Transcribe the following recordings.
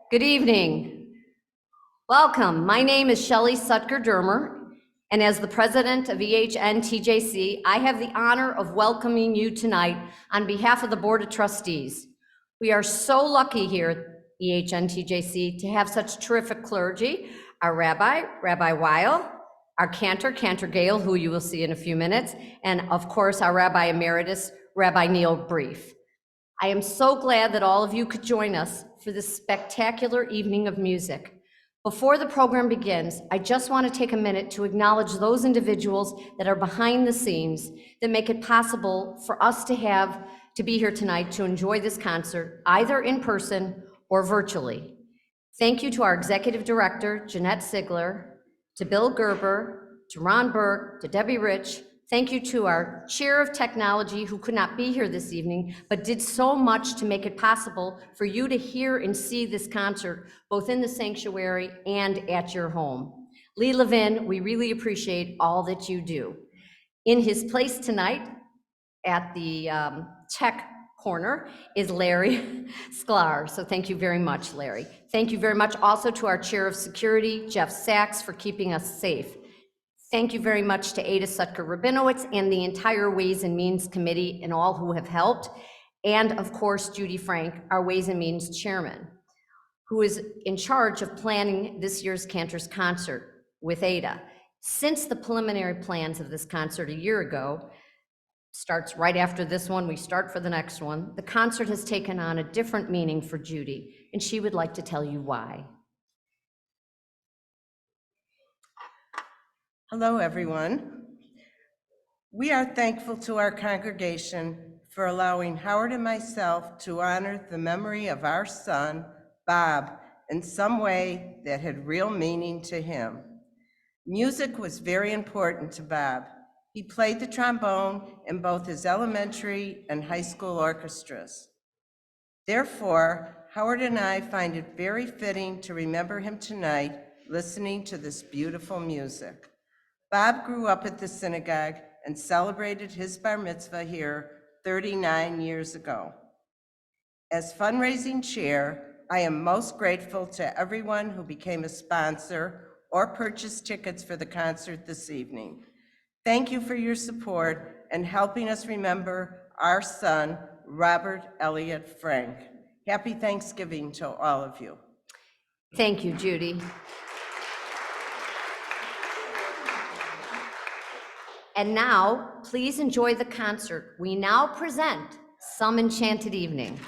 Good evening. Welcome. My name is Shelley Sutker-Dermer, and as the president of EHN-TJC, I have the honor of welcoming you tonight on behalf of the Board of Trustees. We are so lucky here at EHN-TJC to have such terrific clergy, our Rabbi Weil, our Cantor Gale, who you will see in a few minutes, and of course, our Rabbi Emeritus, Rabbi Neil Brief. I am so glad that all of you could join us for this spectacular evening of music. Before the program begins, I just want to take a minute to acknowledge those individuals that are behind the scenes that make it possible for us to be here tonight to enjoy this concert, either in person or virtually. Thank you to our executive director, Jeanette Sigler, to Bill Gerber, to Ron Burke, to Debbie Rich. Thank you to our chair of technology who could not be here this evening, but did so much to make it possible for you to hear and see this concert, both in the sanctuary and at your home. Lee Levin, we really appreciate all that you do. In his place tonight at the tech corner is Larry Sklar. So thank you very much, Larry. Thank you very much also to our chair of security, Jeff Sachs, for keeping us safe. Thank you very much to Ada Sutker-Rabinowitz and the entire Ways and Means Committee and all who have helped. And of course, Judy Frank, our Ways and Means Chairman, who is in charge of planning this year's Cantor's concert with Ada. Since the preliminary plans of this concert a year ago, starts right after this one, we start for the next one, the concert has taken on a different meaning for Judy, and she would like to tell you why. Hello, everyone. We are thankful to our congregation for allowing Howard and myself to honor the memory of our son, Bob, in some way that had real meaning to him. Music was very important to Bob. He played the trombone in both his elementary and high school orchestras. Therefore, Howard and I find it very fitting to remember him tonight listening to this beautiful music. Bob grew up at the synagogue and celebrated his bar mitzvah here 39 years ago. As fundraising chair, I am most grateful to everyone who became a sponsor or purchased tickets for the concert this evening. Thank you for your support and helping us remember our son, Robert Elliott Frank. Happy Thanksgiving to all of you. Thank you, Judy. And now, please enjoy the concert. We now present Some Enchanted Evening.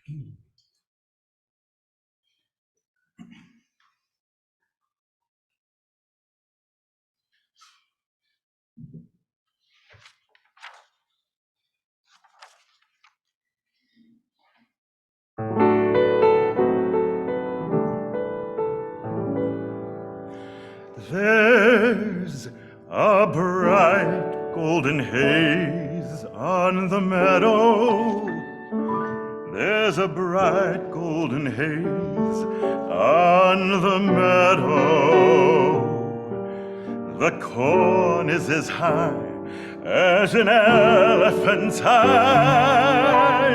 There's a bright golden haze on the meadow. There's a bright golden haze on the meadow. The corn is as high as an elephant's high,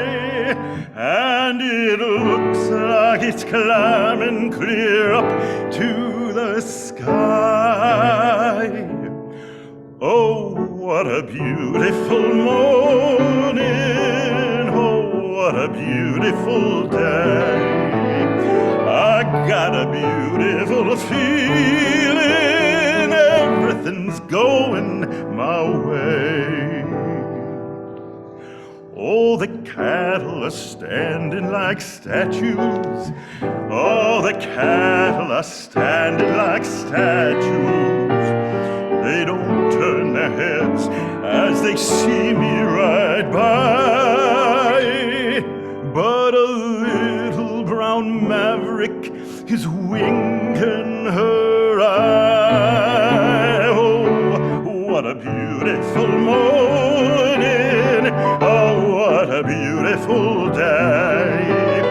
and it looks like it's climbing clear up to the sky. Oh, what a beautiful morning, oh, what a beautiful day. I got a beautiful feeling, everything's going my way. Oh, the cattle are standing like statues. Oh, the cattle are standing like statues. They don't turn their heads as they see me ride by. But a little brown maverick is winking her eye. Oh, what a beautiful morning. Oh, what a beautiful day.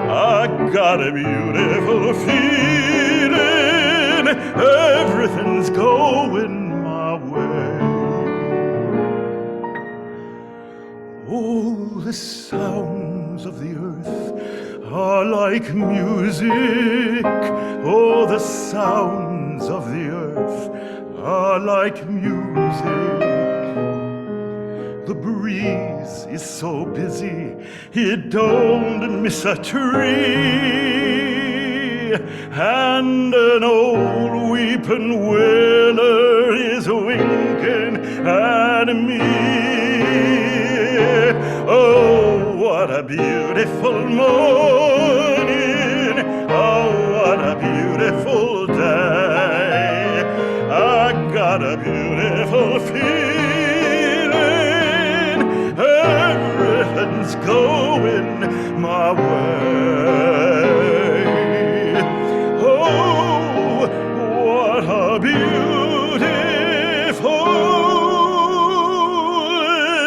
I got a beautiful feeling, everything's going my way. Oh, the sounds of the earth are like music. Oh, the sounds of the earth are like music. The breeze is so busy, it don't miss a tree. And an old weeping willow is winking at me. Oh, what a beautiful morning. Oh, what a beautiful day. I got a beautiful feeling, everything's going my way. Oh, what a beautiful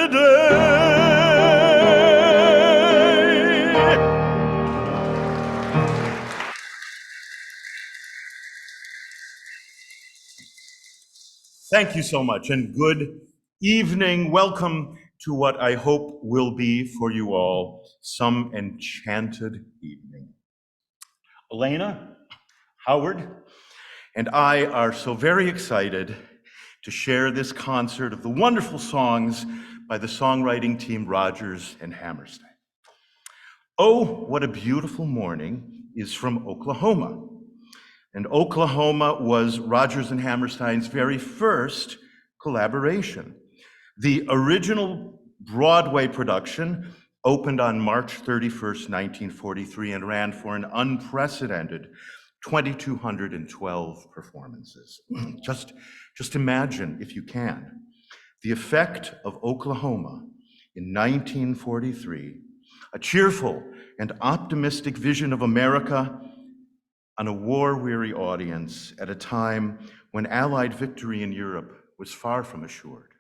day. Thank you so much, and good evening. Welcome to what I hope will be for you all some enchanted evening. Elena, Howard, and I are so very excited to share this concert of the wonderful songs by the songwriting team Rodgers and Hammerstein. Oh, What a Beautiful Morning is from Oklahoma. And Oklahoma was Rodgers and Hammerstein's very first collaboration. The original Broadway production opened on March 31st, 1943, and ran for an unprecedented 2,212 performances. Just imagine, if you can, the effect of Oklahoma in 1943, a cheerful and optimistic vision of America on a war-weary audience at a time when Allied victory in Europe was far from assured.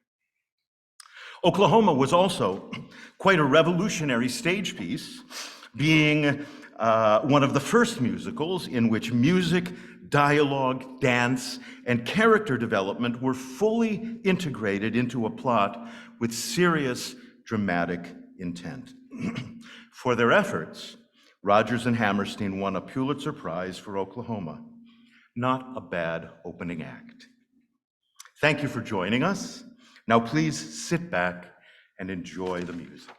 Oklahoma was also quite a revolutionary stage piece, being one of the first musicals in which music, dialogue, dance, and character development were fully integrated into a plot with serious dramatic intent. For their efforts, Rodgers and Hammerstein won a Pulitzer Prize for Oklahoma. Not a bad opening act. Thank you for joining us. Now please sit back and enjoy the music.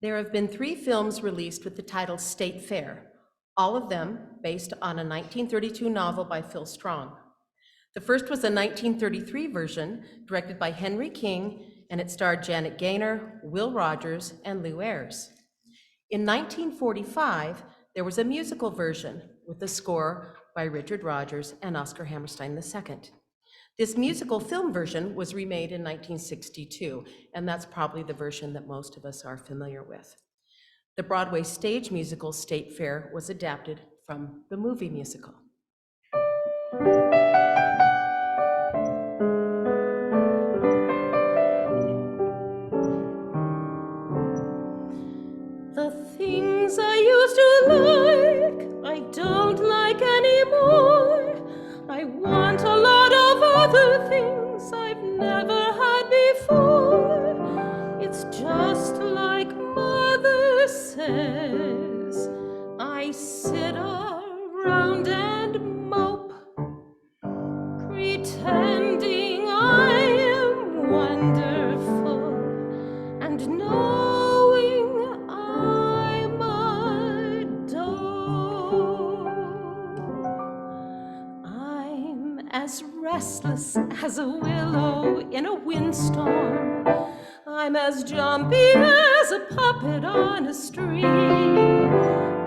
There have been 3 films released with the title State Fair, all of them based on a 1932 novel by Phil Strong. The first was a 1933 version directed by Henry King, and it starred Janet Gaynor, Will Rogers, and Lou Ayres. In 1945, there was a musical version with a score by Richard Rodgers and Oscar Hammerstein II. This musical film version was remade in 1962, and that's probably the version that most of us are familiar with. The Broadway stage musical State Fair was adapted from the movie musical. The things I used to like, I don't like anymore. I want a lot of other things I've never had before. It's just like Mother says. I sit around and mope, pretending I am wonderful and knowing I'm a dope. I'm as restless as a willow in a windstorm. I'm as jumpy as a puppet on a string.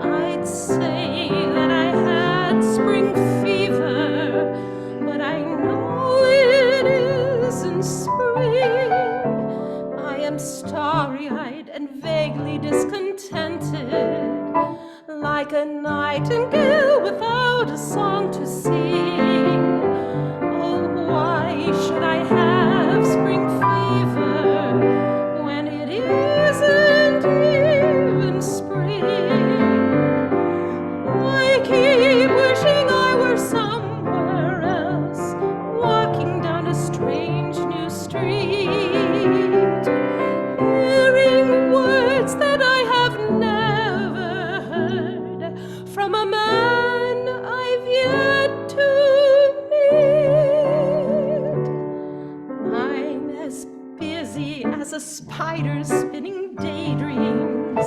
I'd say that I had spring fever, but I know it isn't spring. I am starry-eyed and vaguely discontented, like a nightingale without a song to sing. Oh, why should I have spring fever when it isn't even spring? I keep wishing I were somewhere else, walking down a strange new street, hearing words that I have never heard from a man I've yet to meet. I'm as busy as a spider spinning daydreams.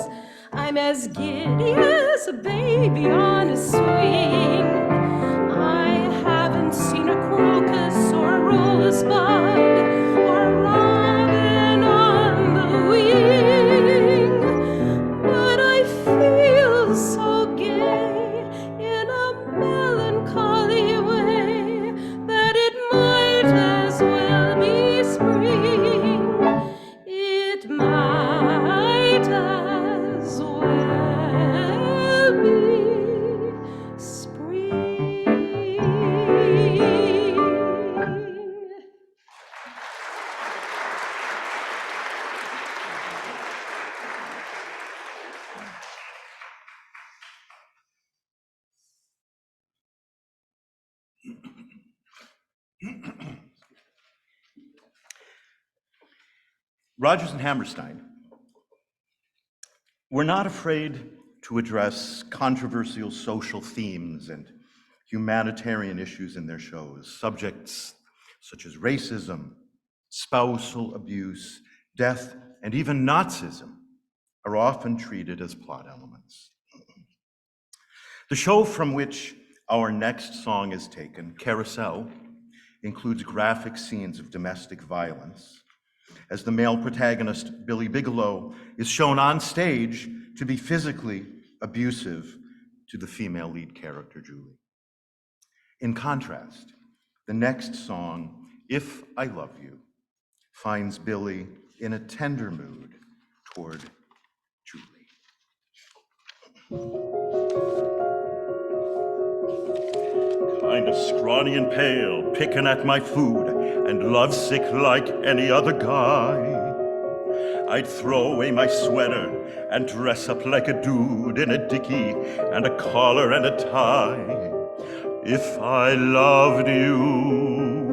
I'm as giddy as a baby on a swing. I haven't seen a crocus or a rosebud or a robin on the wing, but I feel so gay in a melancholy way that it might as well be spring. It might as well be spring. Rodgers and Hammerstein were not afraid to address controversial social themes and humanitarian issues in their shows. Subjects such as racism, spousal abuse, death, and even Nazism are often treated as plot elements. The show from which our next song is taken, Carousel, includes graphic scenes of domestic violence, as the male protagonist, Billy Bigelow, is shown on stage to be physically abusive to the female lead character, Julie. In contrast, the next song, If I Love You, finds Billy in a tender mood toward Julie. Kind of scrawny and pale, picking at my food, and lovesick like any other guy. I'd throw away my sweater and dress up like a dude in a dickie and a collar and a tie. If I loved you.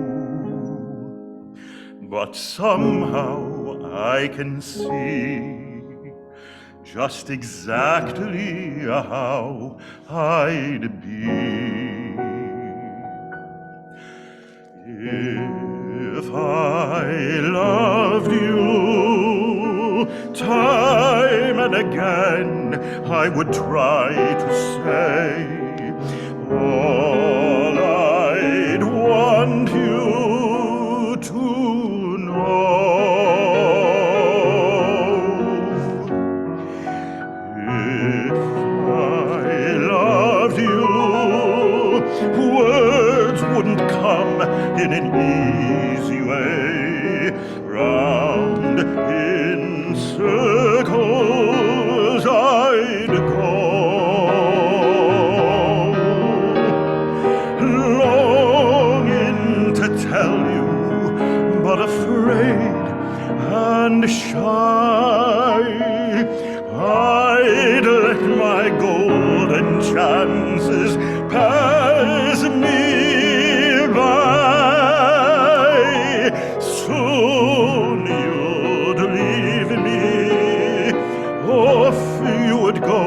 But somehow I can see just exactly how I'd be. If I loved you, time and again I would try to say all I'd want easy way, round in circles I'd go, longing to tell you, but afraid and shy. I'd let my golden chances pass me by. Soon you'd leave me, off you would go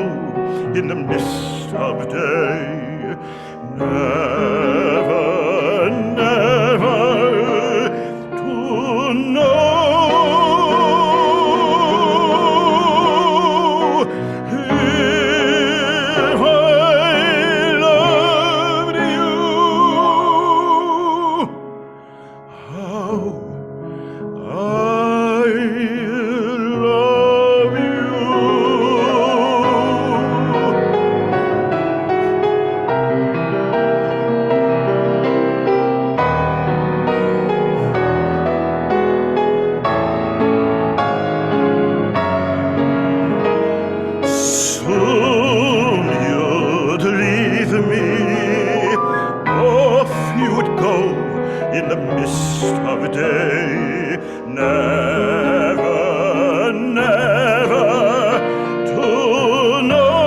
in the mist of day. Never, never to know if I loved you. How I love you. Soon you'd leave me, off you would go in the mist of day. Never, never to know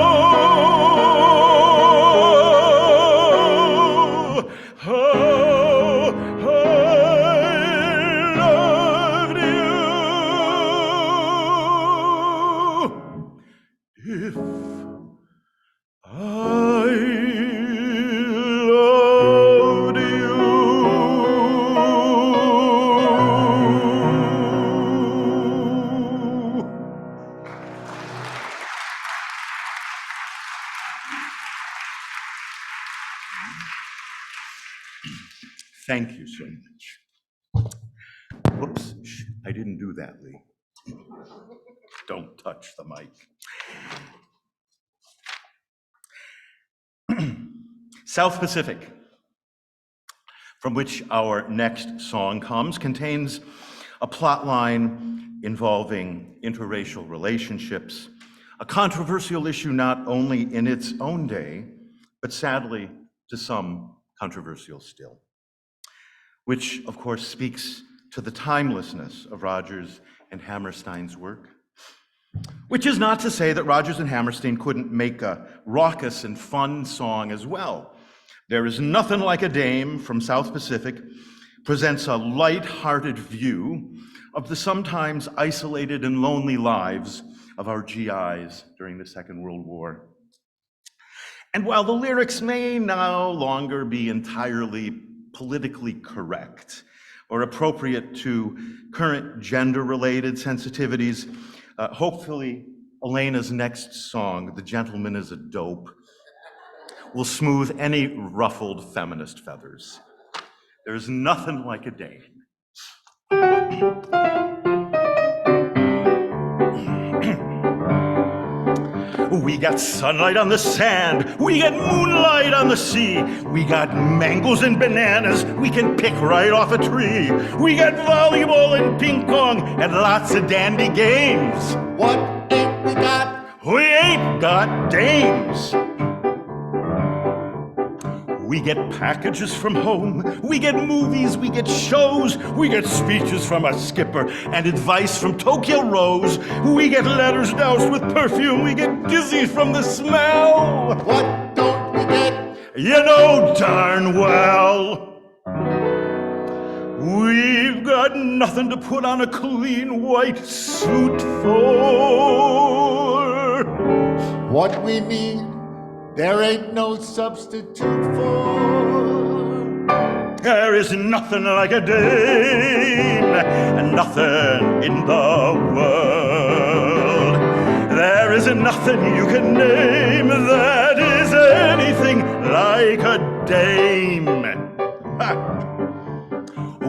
how I loved you. If I loved you. Thank you so much. Whoops, I didn't do that, Lee. Don't touch the mic. South Pacific, from which our next song comes, contains a plot line involving interracial relationships, a controversial issue not only in its own day, but sadly to some controversial still, which of course speaks to the timelessness of Rodgers and Hammerstein's work. Which is not to say that Rodgers and Hammerstein couldn't make a raucous and fun song as well. There Is Nothing Like a Dame from South Pacific presents a light-hearted view of the sometimes isolated and lonely lives of our GIs during the Second World War. And while the lyrics may no longer be entirely politically correct or appropriate to current gender-related sensitivities, hopefully Elena's next song, The Gentleman is a Dope, will smooth any ruffled feminist feathers. There's nothing like a dame. We got sunlight on the sand, we got moonlight on the sea, we got mangoes and bananas we can pick right off a tree. We got volleyball and ping pong and lots of dandy games. What ain't we got? We ain't got dames. We get packages from home, we get movies, we get shows, we get speeches from a skipper and advice from Tokyo Rose. We get letters doused with perfume, we get dizzy from the smell. What don't we get? You know darn well. We've got nothing to put on a clean white suit for. What we need, there ain't no substitute for. There is nothing like a dame, and nothing in the world. There is nothing you can name that is anything like a dame. Ha.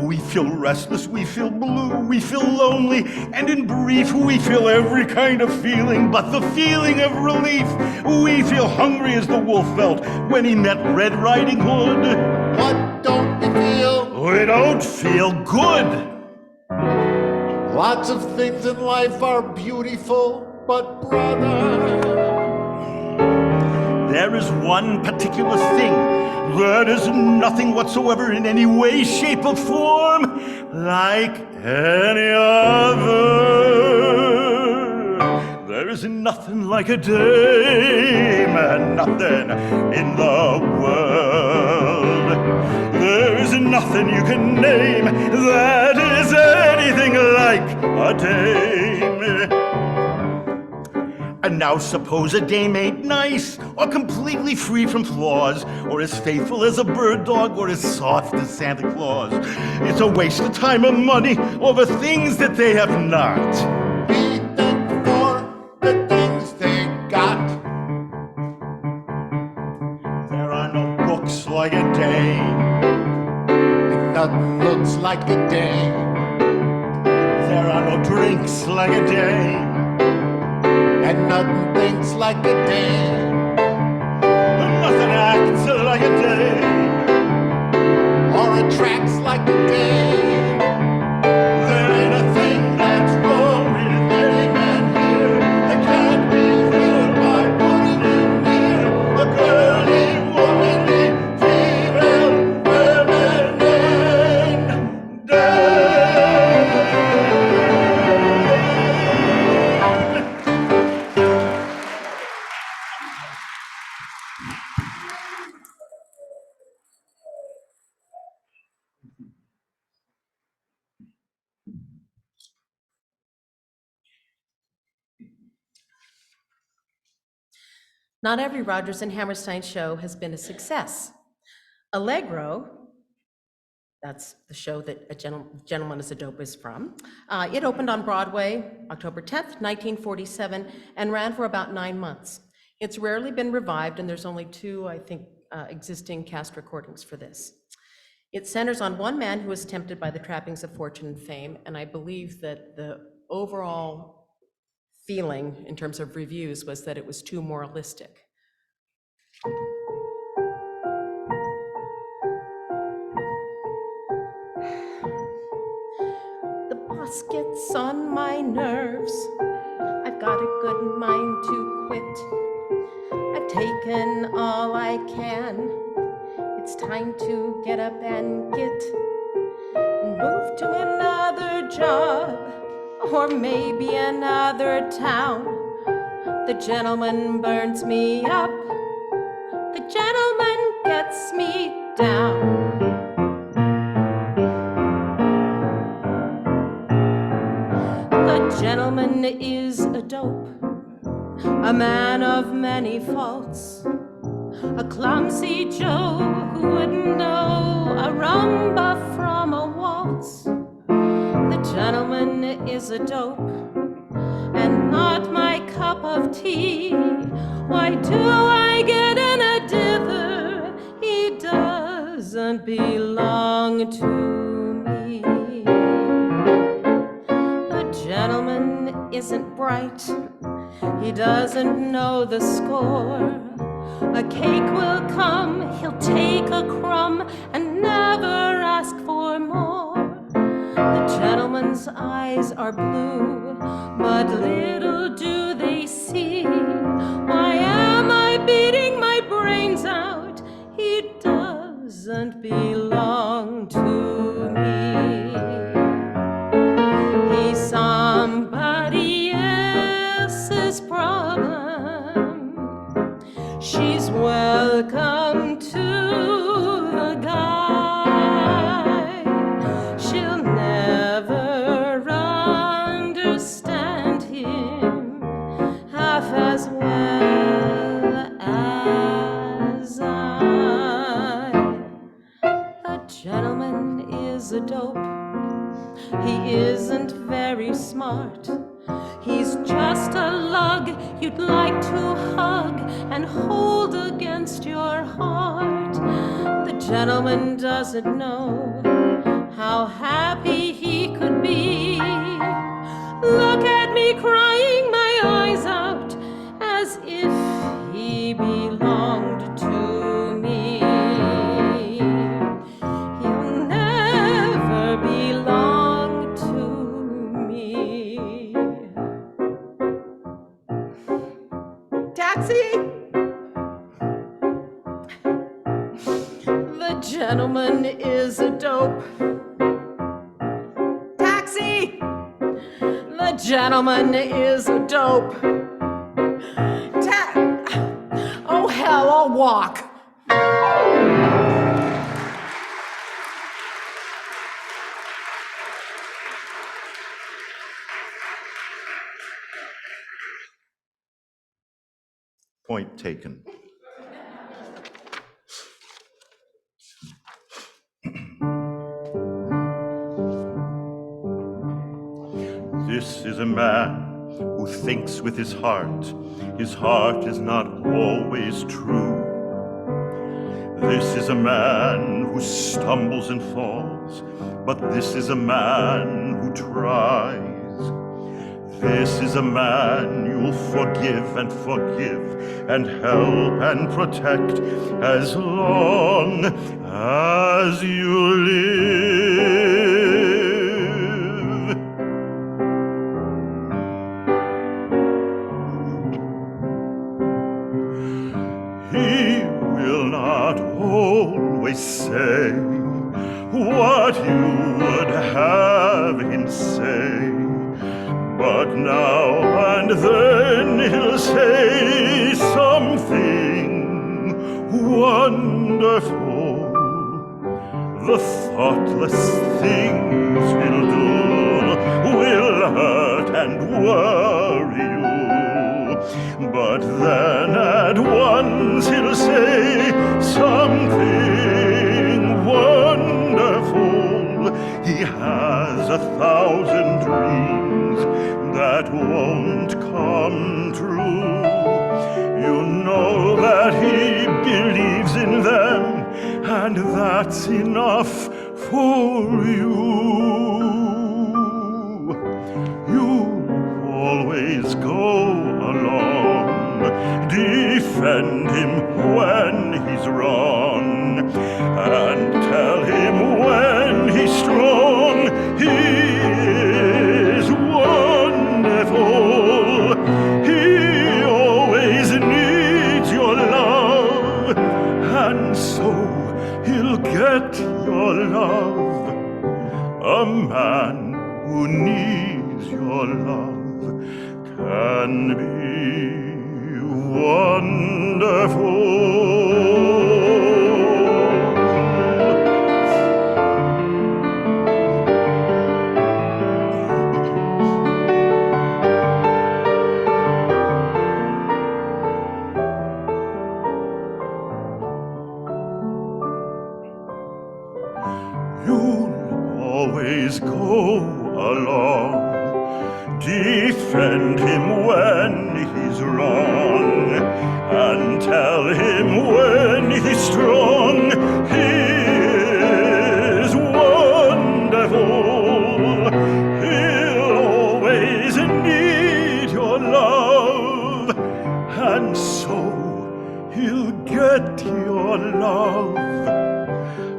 We feel restless, we feel blue, we feel lonely, and in brief, we feel every kind of feeling but the feeling of relief. We feel hungry as the wolf felt when he met Red Riding Hood. What don't we feel? We don't don't feel good. Lots of things in life are beautiful, but brother, there is one particular thing that is nothing whatsoever in any way, shape, or form like any other. There is nothing like a dame, and nothing in the world. There is nothing you can name that is anything like a dame. And now suppose a dame ain't nice, or completely free from flaws, or as faithful as a bird dog, or as soft as Santa Claus. It's a waste of time and money over things that they have not. be thankful for the things they got. There are no books like a dame. And nothing looks like a dame. There are no drinks like a dame. And nothing thinks like a dame. And nothing acts like a dame. Or attracts like a dame. There ain't a thing that's wrong with any man here that can't be filled by putting him near a girly, womanly, female, feminine dame. Not every Rodgers and Hammerstein show has been a success. Allegro, that's the show that A Gentleman is a Dope is from, it opened on Broadway October 10th, 1947, and ran for about 9 months. It's rarely been revived, and there's only 2, I think, existing cast recordings for this. It centers on one man who is tempted by the trappings of fortune and fame, and I believe that the overall feeling in terms of reviews was that it was too moralistic. The boss gets on my nerves. I've got a good mind to quit. I've taken all I can. It's time to get up and get and move to another job, or maybe another town. The gentleman burns me up. The gentleman gets me down. The gentleman is a dope, a man of many faults, a clumsy Joe who wouldn't know a rumba from a waltz. The gentleman is a dope, and not my cup of tea. Why do I get in a dither? He doesn't belong to me. The gentleman isn't bright. He doesn't know the score. A cake will come, he'll take a crumb and never ask for more. The gentleman's eyes are blue, but little do they see. Why am I beating my brains out? He doesn't belong to me. He's somebody else's problem. She's welcome to the guy. She'll never understand him half as well as I. A gentleman is a dope. He isn't very smart. He's just a lug you'd like to hug and hold against your heart. The gentleman doesn't know how happy he could be. Look at me crying my eyes out as if he belonged to me. He'll never gentleman is a dope. Taxi! The gentleman is a dope. Oh, hell, I'll walk. Point taken. This is a man who thinks with his heart. His heart is not always true. This is a man who stumbles and falls, but this is a man who tries. This is a man you'll forgive and help and protect as long as you live. He will not always say what you would have him say, but now and then he'll say something wonderful. The thoughtless things he'll do will hurt and worry you, but then at once he'll say something wonderful. He has 1,000 dreams that won't come true. You know that he believes in them, and that's enough for you. You always go along, defend him when he's wrong, and tell him when he's strong. He is wonderful. He always needs your love, and so he'll get your love. A man who needs your love can be wonderful. Always go along, defend him when he's wrong, and tell him when he's strong. He is wonderful. He'll always need your love, and so he'll get your love.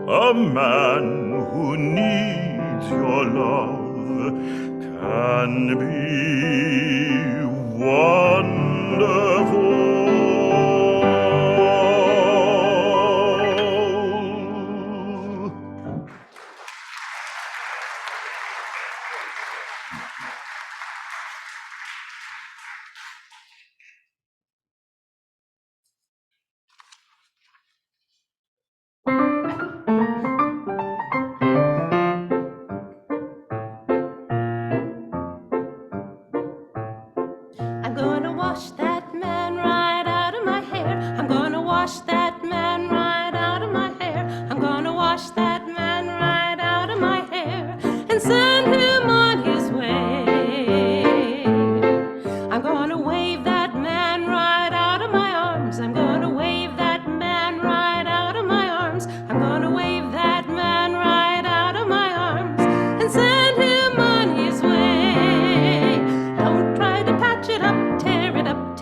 A man who needs your love can be wonderful. I'm gonna wash that man right out of my hair. I'm gonna wash that man right out of my hair. I'm gonna wash that man right out of my hair and send him on his way. I'm gonna wave that man right out of my arms. I'm gonna wave that man right out of my arms. I'm gonna wave that man right out of my arms and send him on his way. Don't try to patch it up, tear it up,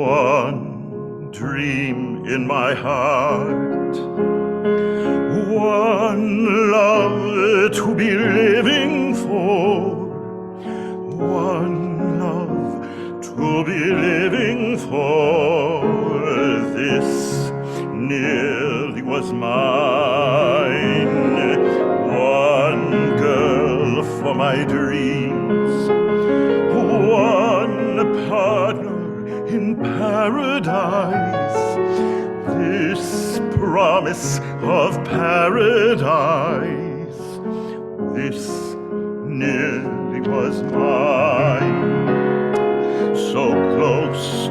one dream in my heart, one love to be living for, one love to be living for. This nearly was mine, one girl for my dreams, one partner in paradise. This promise of paradise, this nearly was mine. So close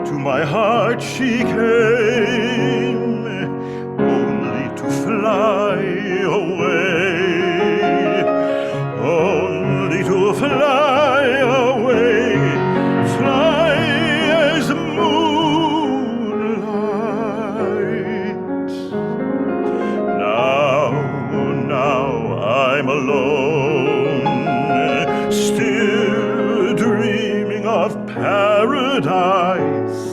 to my heart she came, only to fly away, only to fly away, fly as moonlight. Now I'm alone, still dreaming of paradise,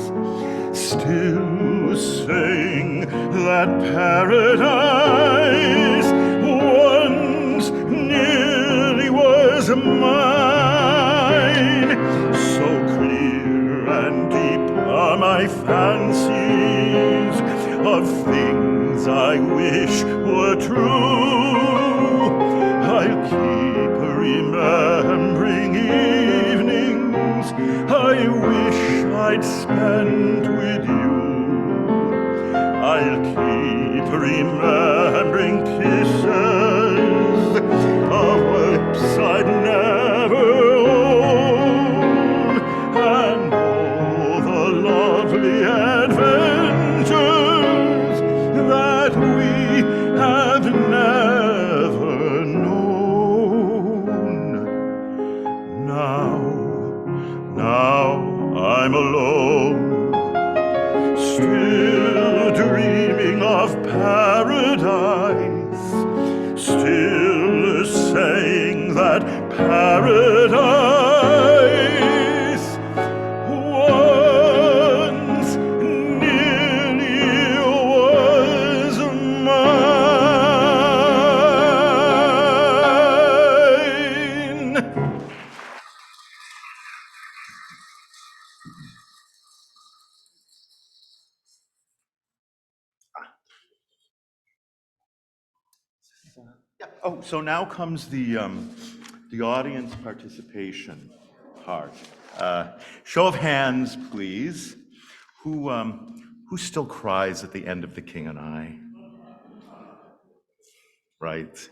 still saying that paradise once nearly was mine. So clear and deep are my fancies of things I wish were true. I'll keep remembering evenings I wish I'd spend with you. I'll keep remembering kisses of lips I'd never own, and all the lovely adventures that we have never known. Now I'm alone, still dreaming of paradise, still saying that paradise once nearly was mine. Oh, so now comes the audience participation part. Show of hands, please. Who still cries at the end of The King and I? Right.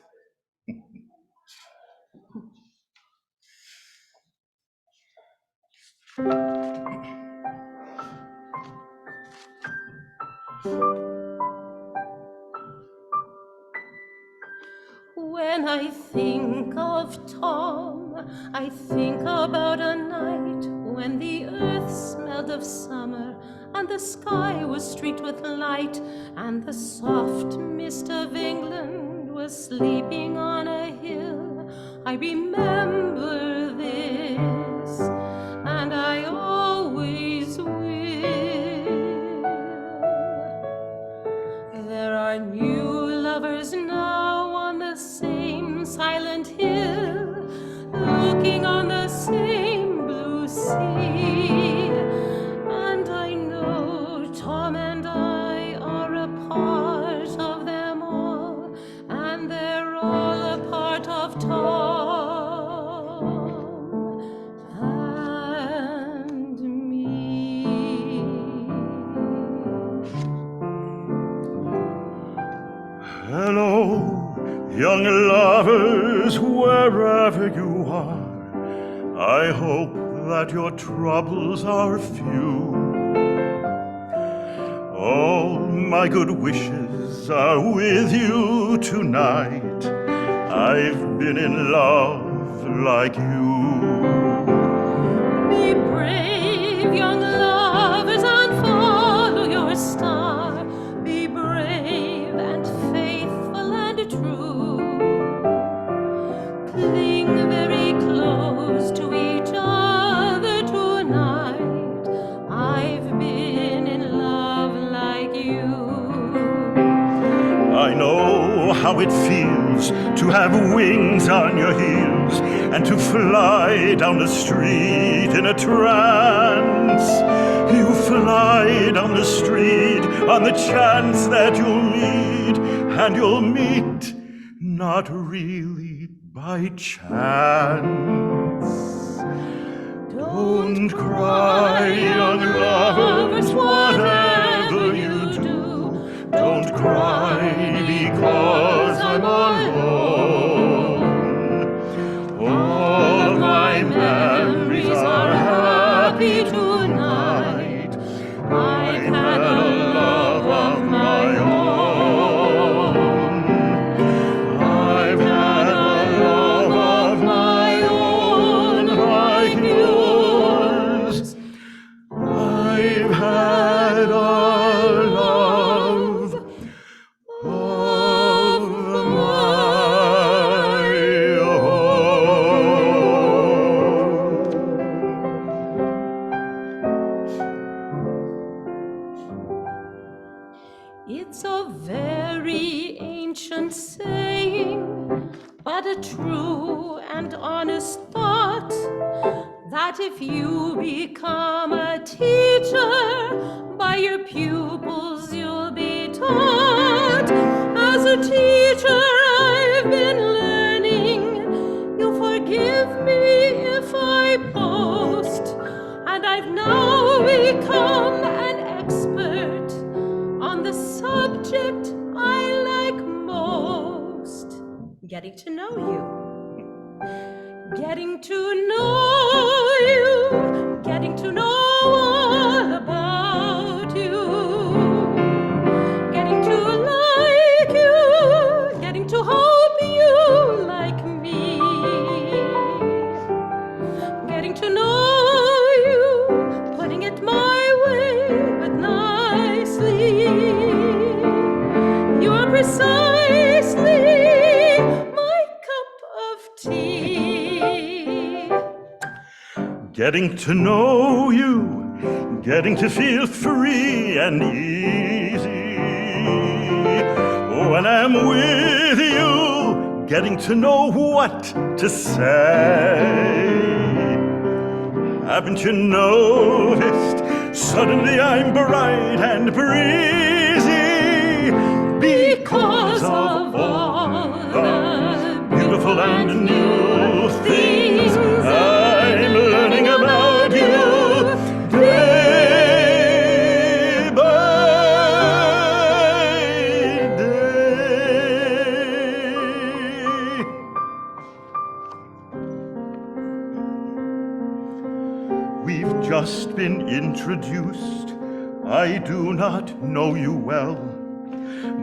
When I think of Tom, I think about a night when the earth smelled of summer and the sky was streaked with light and the soft mist of England was sleeping on a hill. I remember this, and I always will. There are new lovers now on the same silent hill, looking on the same blue sea. And I know Tom and I are a part of them all, and they're all a part of Tom and me. Hello, young lovers, wherever you are. I hope that your troubles are few. All my good wishes are with you tonight. I've been in love like you. Be brave, young lovers, and follow your star. Be brave and faithful and true. Cling very close to each other tonight. I've how it feels to have wings on your heels and to fly down the street in a trance. You fly down the street on the chance that you'll meet, and you'll meet not really by chance. Don't cry, young lovers, whatever you do. Don't cry because I'm alone. All my memories are happy tonight. I've had a love of my own. I've had a love of my own like yours. I've had a love of my own. It's a very ancient saying, but a true and honest thought, that if you become a teacher, by your pupils you'll be taught. As a teacher I've been learning, you'll forgive me if I boast, and I've now become an expert on the subject I like most. Getting to know you. Getting to know you. Getting to know all about you. Getting to like you. Getting to hope you like me. Getting to know you. Putting it my way, but nicely. You are precisely my cup of tea. Getting to know you, getting to feel free and easy. When I'm with you, getting to know what to say. Haven't you noticed? Suddenly I'm bright and breezy because of all the beautiful and new things I'm learning about you day by day. We've just been introduced. I do not know you well,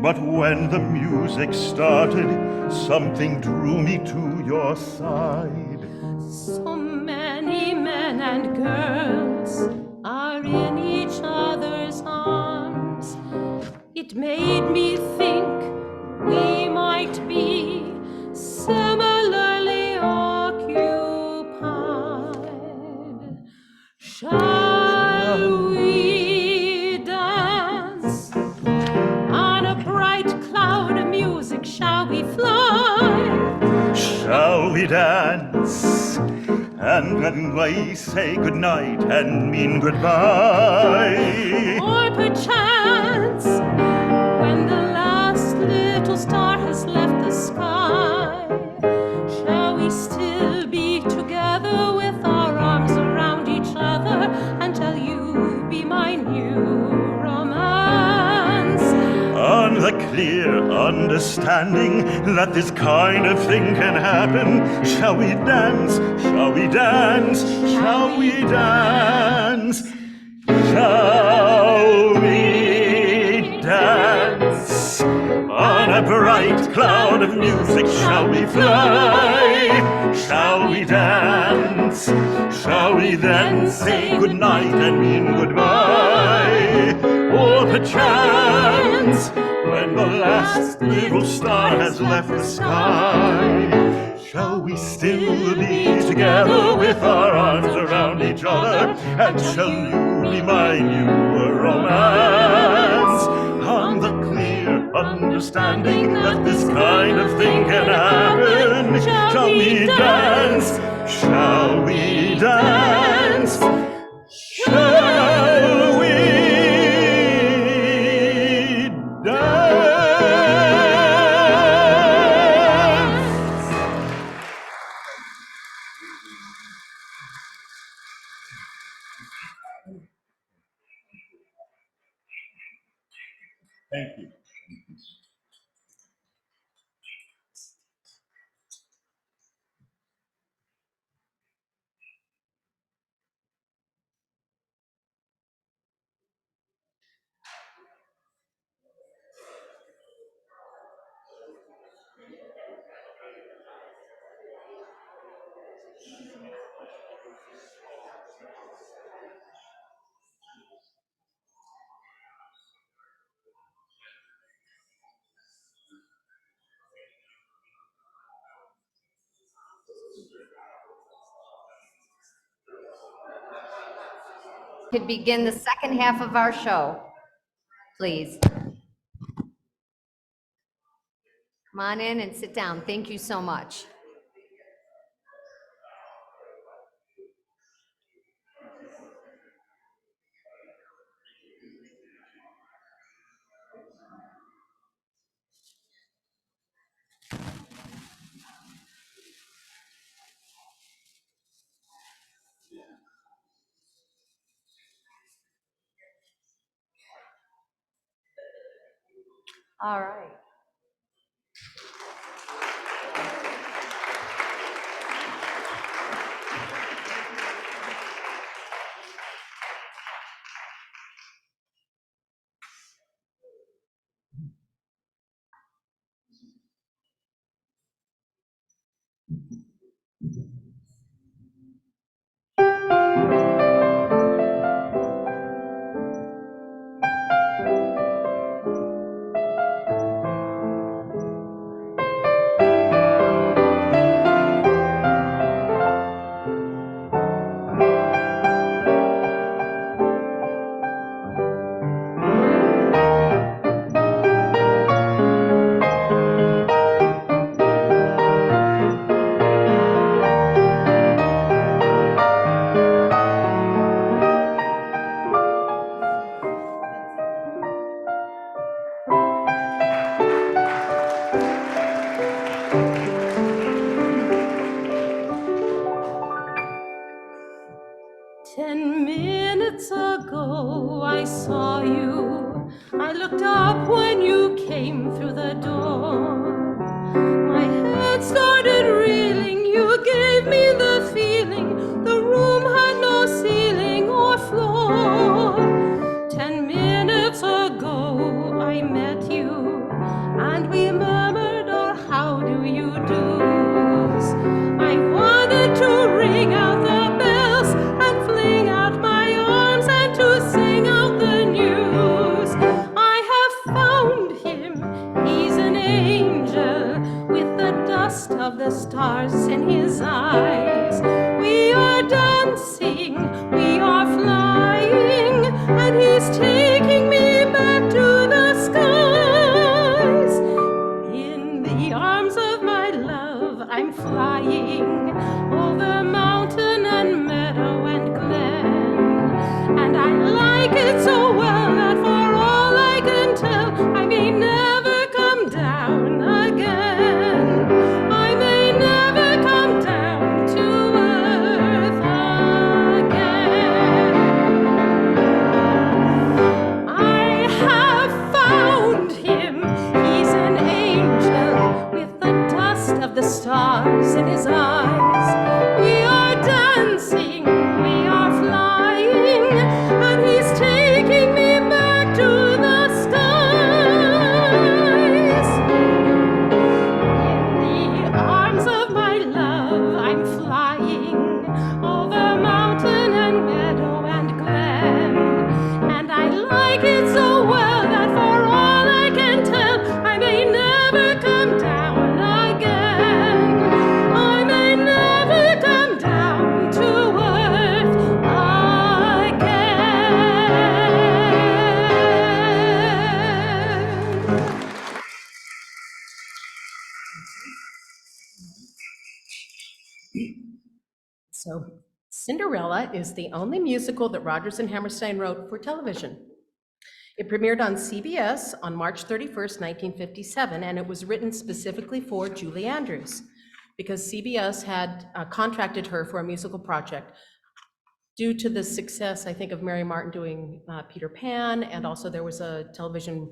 but when the music started, something drew me to your side. So many men and girls are in each other's arms. It made me think we might be similarly occupied. Shall we dance on a bright cloud of music? Shall we fly? Shall we dance? And when I say goodnight and mean goodbye, Or perchance, when the last little star has left the sky, shall we still be together with our arms around each other, and shall you be my new romance? on the clear understanding that this kind of thing can happen, shall we dance? Shall we dance? Shall we dance? Shall we dance? On a bright cloud of music, shall we fly? Shall we dance? Shall we then say goodnight and mean goodbye? Or perchance, when the last little star has left the sky, shall we still be together with our arms around each other? And shall you be my new romance? On the clear understanding that this kind of thing can happen. Shall we dance? Shall we dance? Shall we dance? Thank you. Could begin the second half of our show, please. Come on in and sit down. Thank you so much. All right. ago I saw you. I looked up when you came through the door. My head started reeling. You gave me the feeling the room had no ceiling or floor. 10 minutes ago I met you, and we murmured our how do you do's. I wanted to ring out the bells and fling out my arms and to sing out the news. I have found him, he's an angel with the dust of the stars in his eyes. We are dancing, we are flying, and he's taking me back to the skies. In the arms of my love I'm flying over mountain and meadow and glen, and I like it so well that for all I can tell I may never come down again. I may never come down to earth again. I have found him, he's an angel with the dust of the stars in his eyes. We are dancing, we are flying, and he's taking Cinderella is the only musical that Rodgers and Hammerstein wrote for television. It premiered on CBS on March 31st, 1957, and it was written specifically for Julie Andrews because CBS had contracted her for a musical project due to the success, I think, of Mary Martin doing Peter Pan, and also there was a television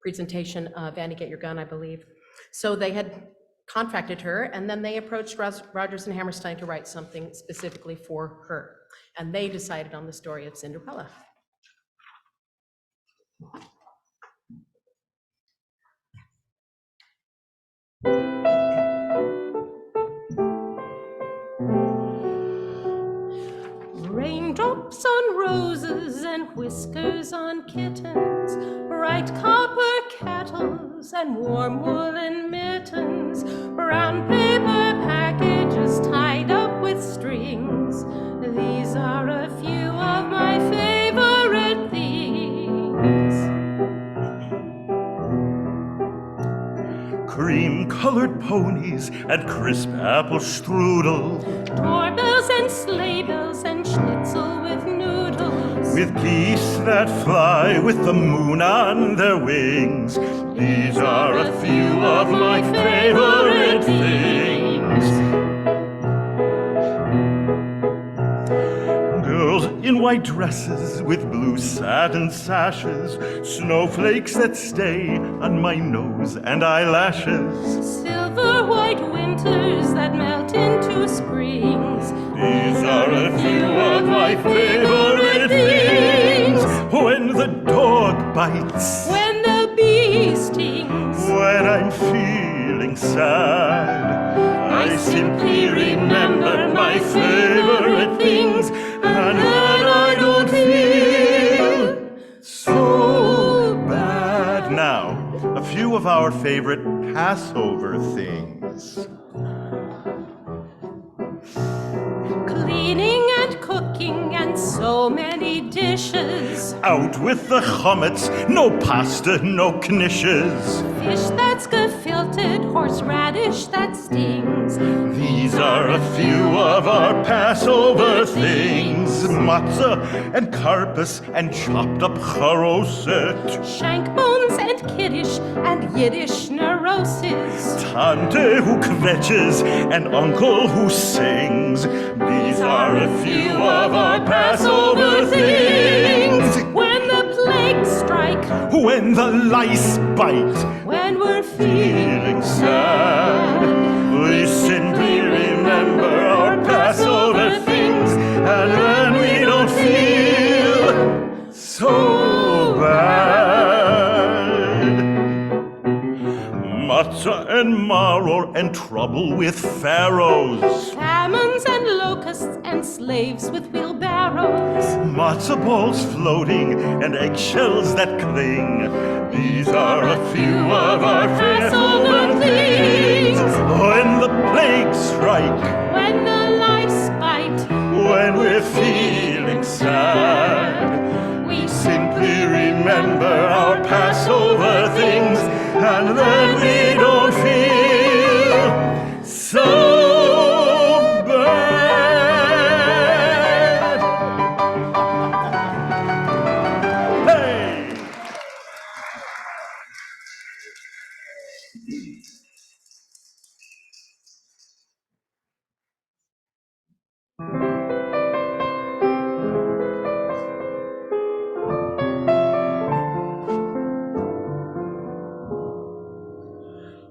presentation of Annie Get Your Gun, I believe. So they had contracted her, and then they approached Rodgers and Hammerstein to write something specifically for her. And they decided on the story of Cinderella. Raindrops on roses and whiskers on kittens, bright copper kettles and warm woolen mittens, brown paper packages tied up with strings. These are a few of my favorite things. Cream-colored ponies and crisp apple strudel, Doorbells and sleigh bells and schnitzel with noodles. with geese that fly with the moon on their wings. These are a few of my favorite things. Girls in white dresses with blue satin sashes, snowflakes that stay on my nose and eyelashes. Silver white winters that melt into springs. These are a few of my favorite things. When the dog bites, When the bee stings, when I'm feeling sad, I simply remember my favorite things. And when I don't feel so bad. Now, a few of our favorite Passover things. cleaning and cooking and so many dishes. Out with the chametz, no pasta, no knishes. Fish that's gefilte, horseradish that stings. These are a few of our Passover things. Matzah and karpus and chopped up charoset. Shank bones and kiddish and Yiddish neurosis. Tante who kvetches and uncle who sings. These are a few of our Passover things. When the plagues strike, When the lice bite, when we're feeling sad, we simply remember our Passover things. And when we don't feel so bad, matzah and maror and trouble with pharaohs. famines and locusts and slaves with wheelbarrows. Matzo balls floating and eggshells that cling. These are a few of our Passover things. When the plagues strike, When the lice bite, when we're feeling sad, we simply remember our Passover things, and then we don't feel so bad. Hey!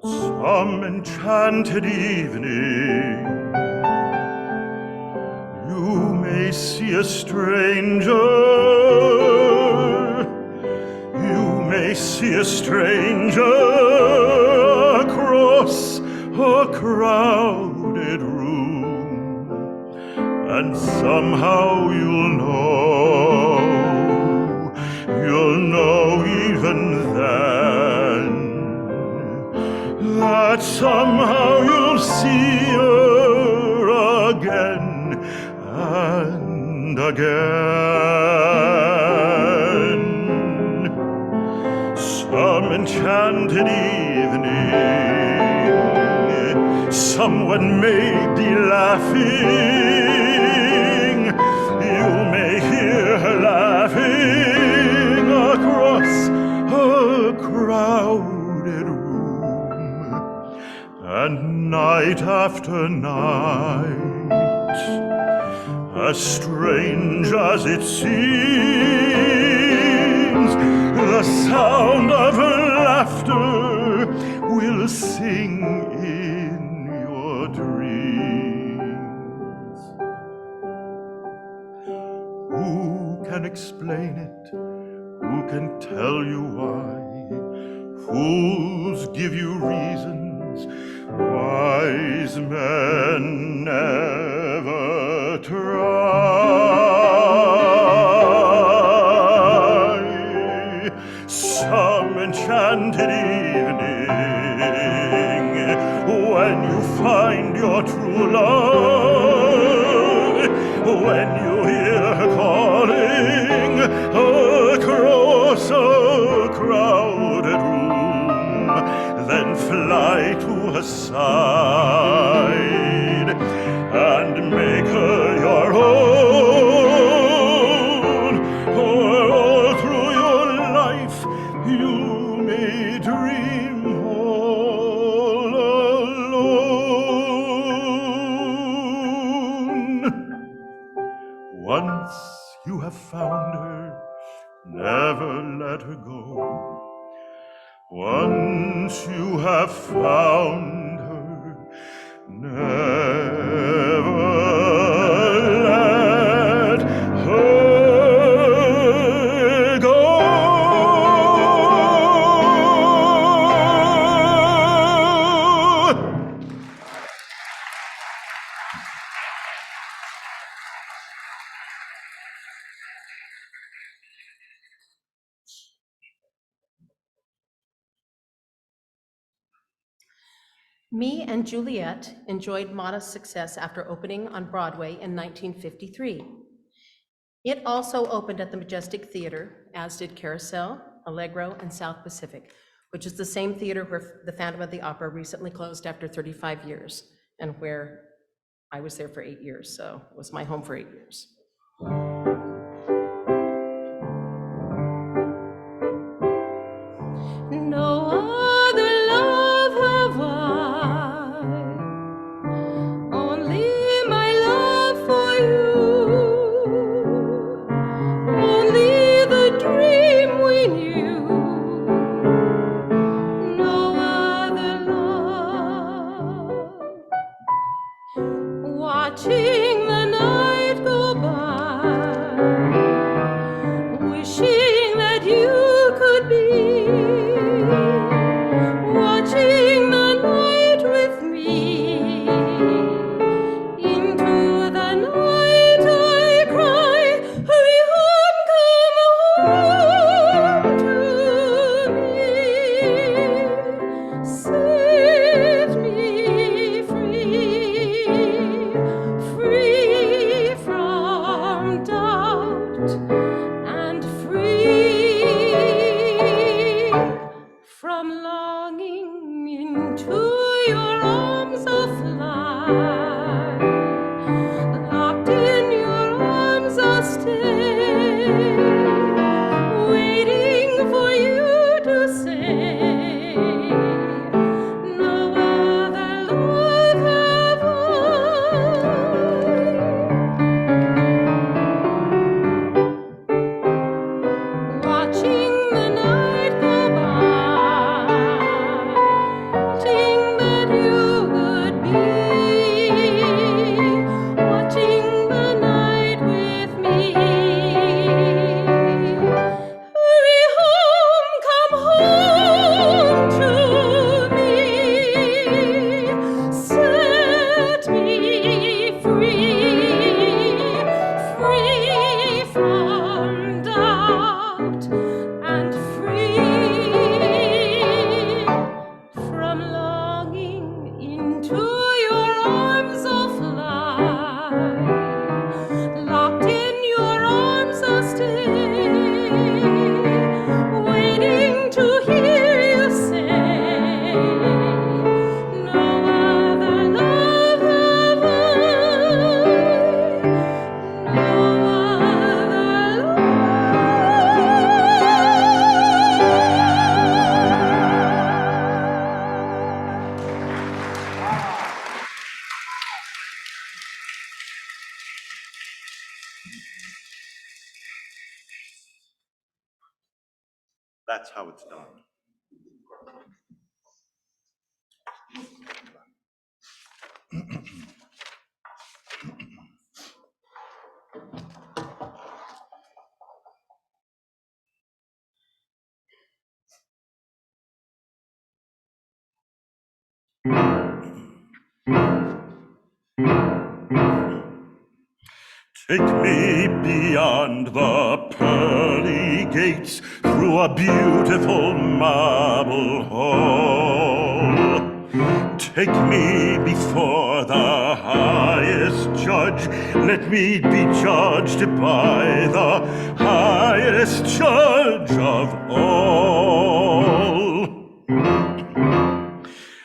Some enchanted evening, you may see a stranger. You may see a stranger across a crowded room, and somehow you'll know even then, that somehow you'll see her again and again. Some enchanted evening, someone may be laughing night after night, as strange as it seems, the sound of laughter will sing in your dreams. Who can explain it? Who can tell you why? Fools give you reasons, wise men never try. Some enchanted evening, when you find your true love, when you hear her calling across a crowded room, then fly to her side and make her your own. All through your life you may dream all alone. Once you have found her, never let her go. Once you have found her, never let her go. Me and Juliet enjoyed modest success after opening on Broadway in 1953. It also opened at the Majestic Theater, as did Carousel, Allegro, and South Pacific, which is the same theater where the Phantom of the Opera recently closed after 35 years, and where I was there for 8 years, so it was my home for 8 years. No other love have I, only my love for you, only the dream we knew. No other love. Watching the night go by, That's how it's done. Take me beyond the pearly gates, through a beautiful marble hall. Take me before the highest judge. Let me be judged by the highest judge of all.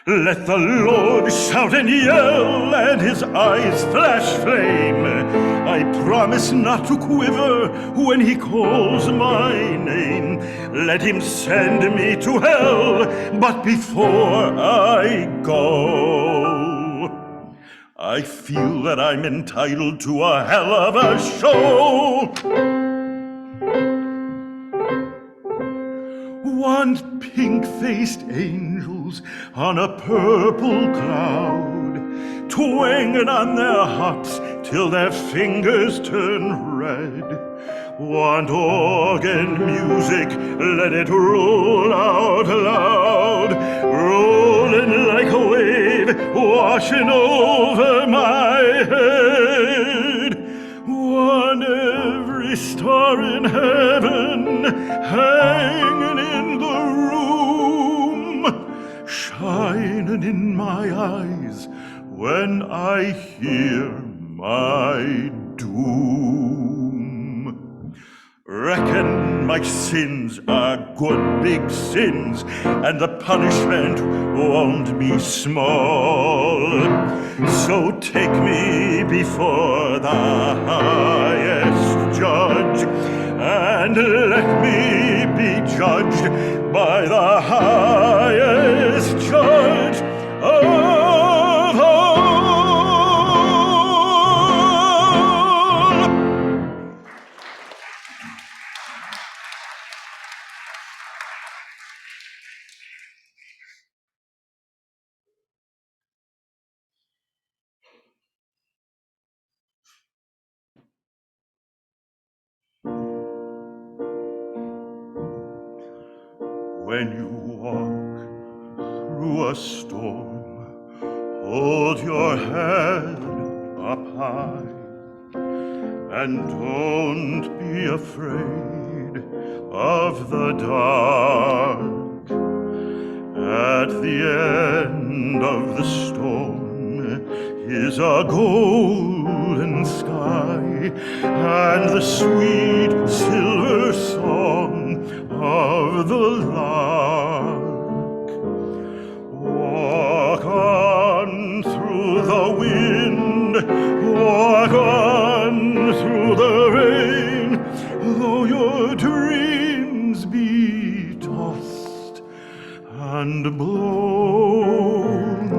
Let the Lord shout and yell, and his eyes flash flame. I promise not to quiver when he calls my name. Let him send me to hell, but before I go, I feel that I'm entitled to a hell of a show. Want pink-faced angels on a purple cloud, twanging on their harps till their fingers turn red. Want organ music, let it roll out loud, rolling like a wave, washing over my head. Want every star in heaven hanging in the room, shining in my eyes when I hear my doom. Reckon my sins are good big sins, and the punishment won't be small. So take me before the highest judge, and let me be judged by the highest judge of all. When you walk through a storm, hold your head up high, and don't be afraid of the dark. At the end of the storm is a golden sky, and the sweet silver song of the lark. Walk on through the wind, walk on through the rain, though your dreams be tossed and blown.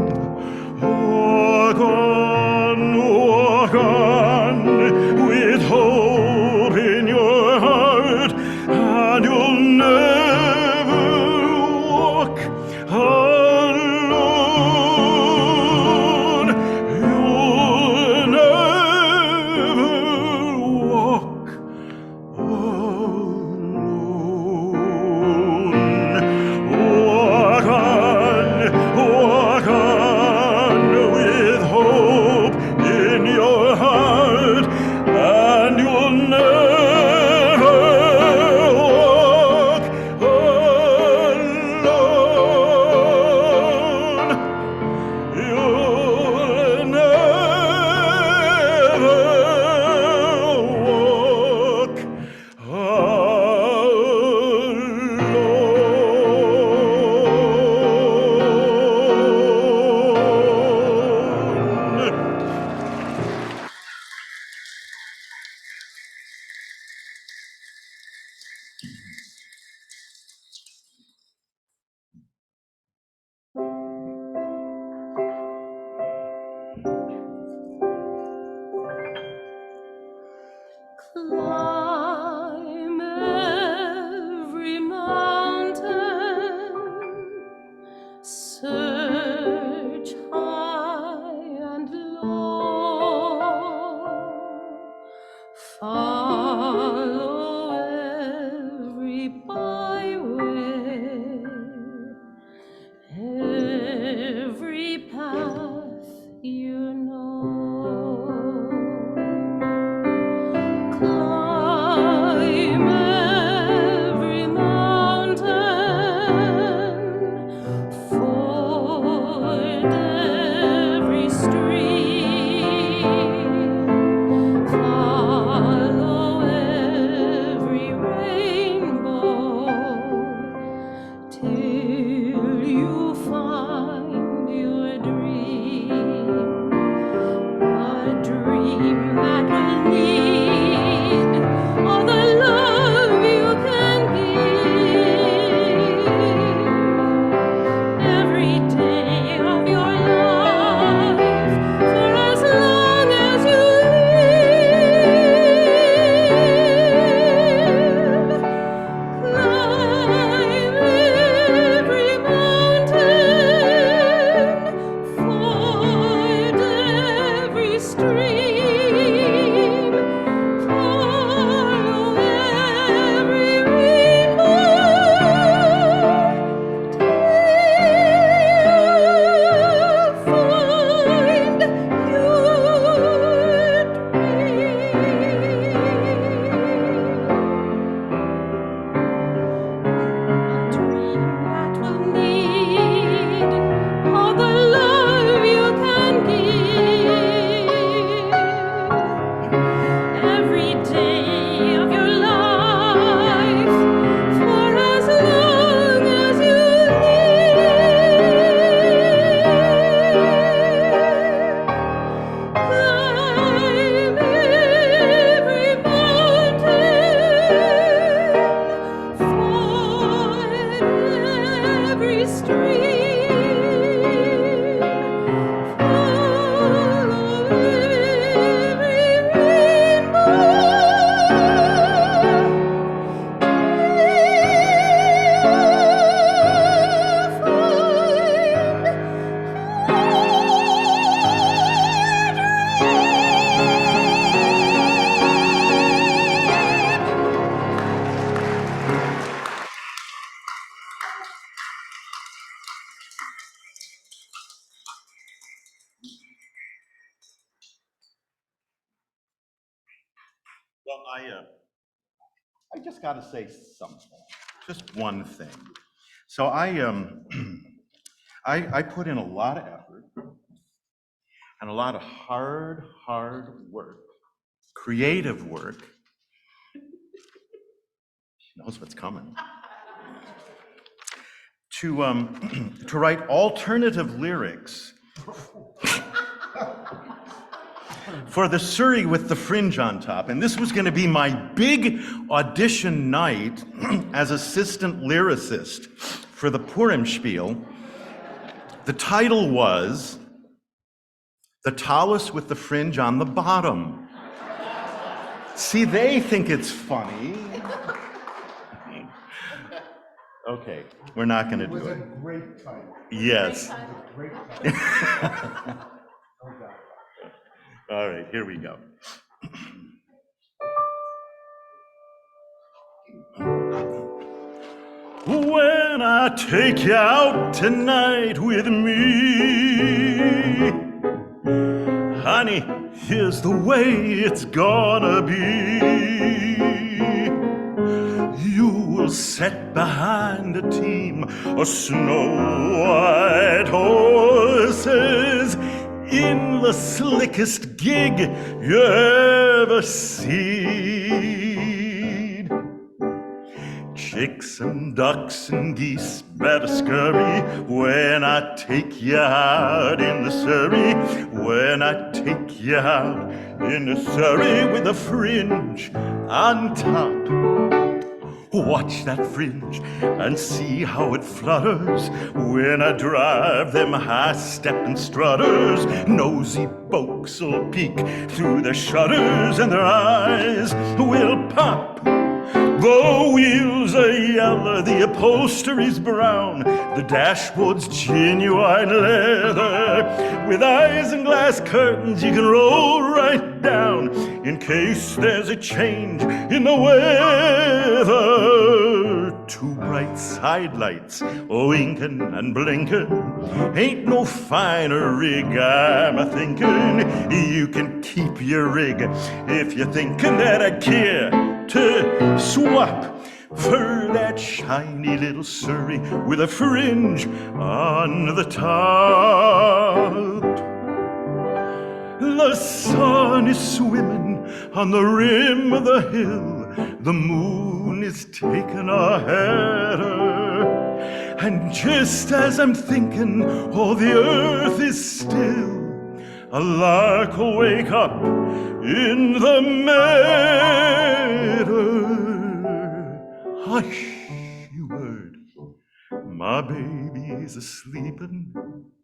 Walk on, with hope in your heart, and you'll never walk alone. You'll never walk alone. Walk on, with hope in your heart, and you'll never walk alone. You'll never walk alone. Climb Well, I just got to say something, just one thing. So I put in a lot of effort and a lot of hard work, creative work. She knows what's coming. To write alternative lyrics for the Surrey with the fringe on top. And this was going to be my big audition night as assistant lyricist for the Purim spiel. The title was The Tallis with the Fringe on the Bottom. See, they think it's funny. Okay, we're not going to do it. It was a great title. Yes. Great title. All right, here we go. When I take you out tonight with me, honey, here's the way it's gonna be. You will sit behind a team of snow-white horses in the slickest gig you ever seen. Chicks and ducks and geese better scurry when I take you out in the Surrey. When I take you out in the Surrey with a fringe on top. Watch that fringe and see how it flutters when I drive them high-stepping strutters. Nosy folks'll peek through their shutters and their eyes will pop. The wheels are yellow, the upholstery's brown, the dashboard's genuine leather. With isinglass curtains you can roll right down in case there's a change in the weather. Two bright side lights, winking and blinking. Ain't no finer rig, I'm a-thinking. You can keep your rig if you're thinking that I care to swap for that shiny little Surrey with a fringe on the top. The sun is swimming on the rim of the hill. The moon is taking a header. And just as I'm thinking all the earth is still, a lark will wake up in the meadow. Hush, you heard, my baby's a-sleepin'.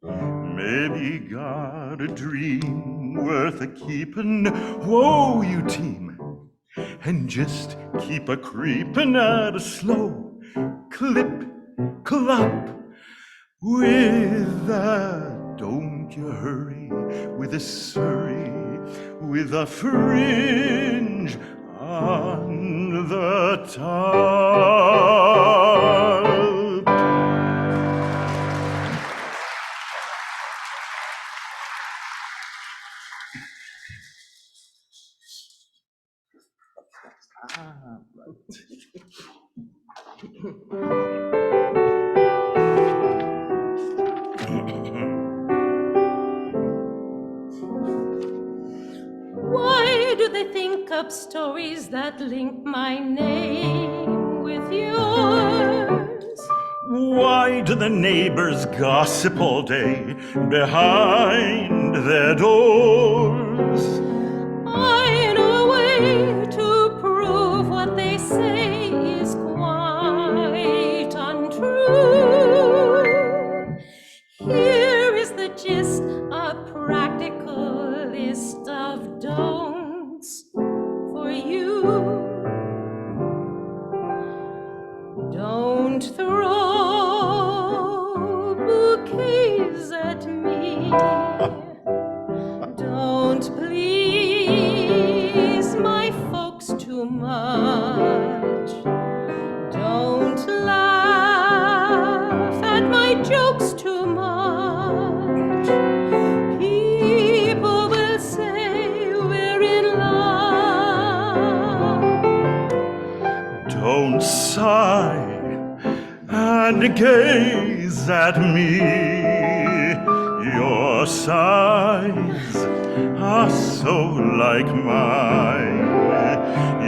Maybe got a dream worth a-keepin'. Whoa, you team, and just keep a-creepin' at a slow clip, clop with that. Don't you hurry with a Surrey with a fringe on the top. Why do they think up stories that link my name with yours? Why do the neighbors gossip all day behind their doors? I know a way to prove what they say is quite untrue. Here is the gist, a practical list of don'ts for you. Don't throw bouquets at me. Don't please my folks too much. Don't laugh at my jokes too much. People will say we're in love. sigh and gaze at me. Your sighs are so like mine.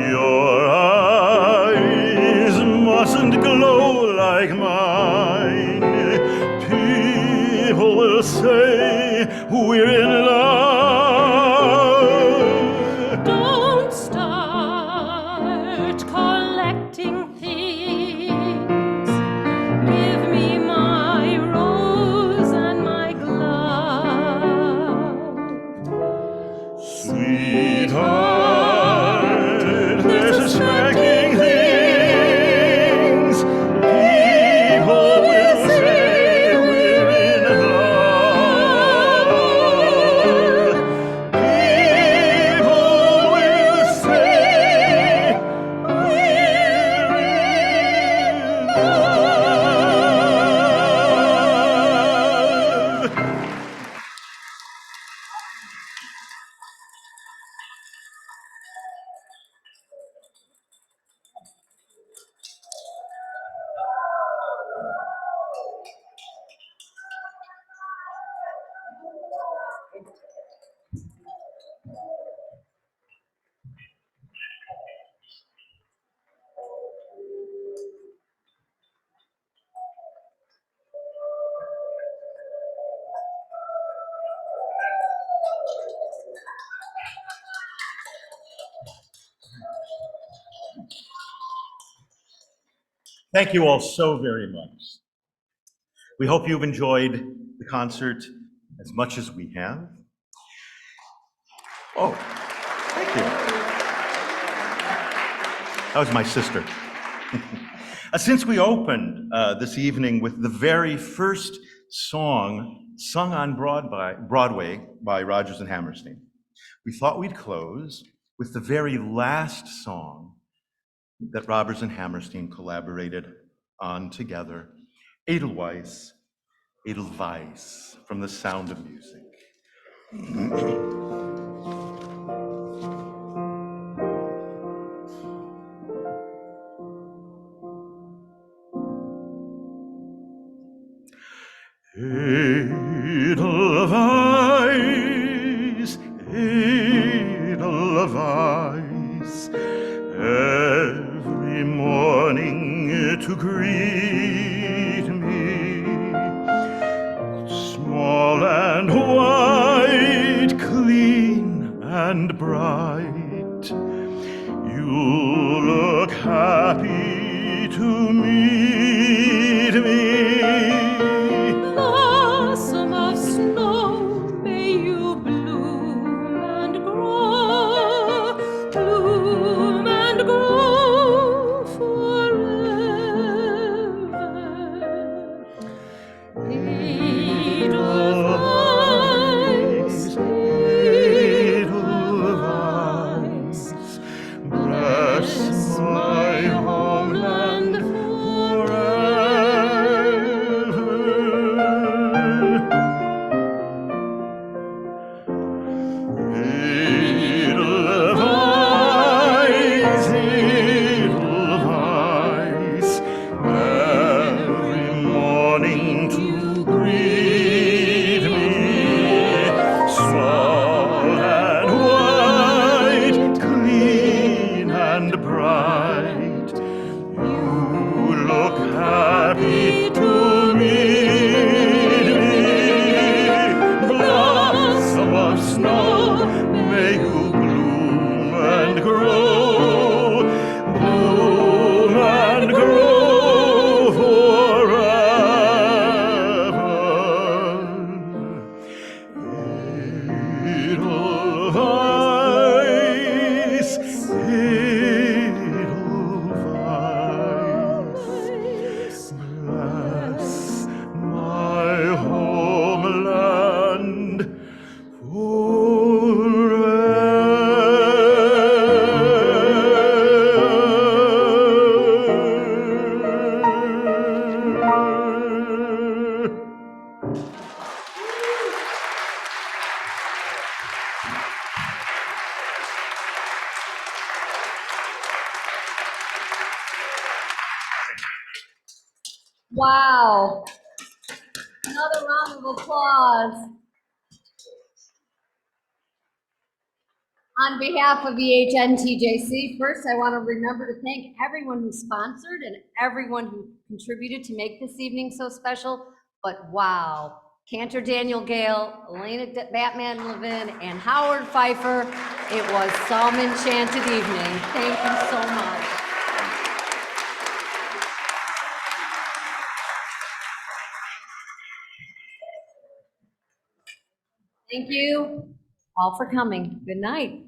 Your eyes mustn't glow like mine. People will say we're in love. Don't start collecting things. Give me my rose and my glove. Sweetheart, they're suspecting things. People will say we're in love. People will say we're in love. Thank you all so very much. We hope you've enjoyed the concert as much as we have. Oh, thank you. That was my sister. Since we opened this evening with the very first song sung on Broadway by Rodgers and Hammerstein, we thought we'd close with the very last song that Rodgers and Hammerstein collaborated on together, Edelweiss, Edelweiss, from The Sound of Music. Edelweiss, Edelweiss, every morning to greet me, small and white, clean and bright, you look happy to meet me. Blossom of snow, may you bloom and grow forever. Edelweiss, Edelweiss, bless my heart. Wow. Another round of applause. On behalf of EHN TJC, first I want to remember to thank everyone who sponsored and everyone who contributed to make this evening so special. But wow, Cantor Daniel Gale, Elena Batman Levin, and Howard Pfeiffer, it was some enchanted evening. Thank you so much. Thank you all for coming. Good night.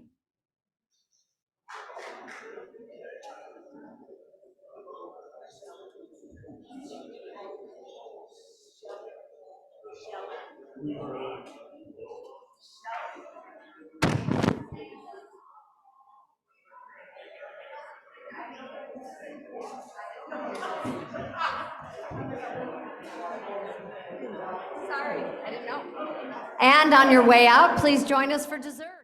Sorry, I didn't know. And on your way out, please join us for dessert.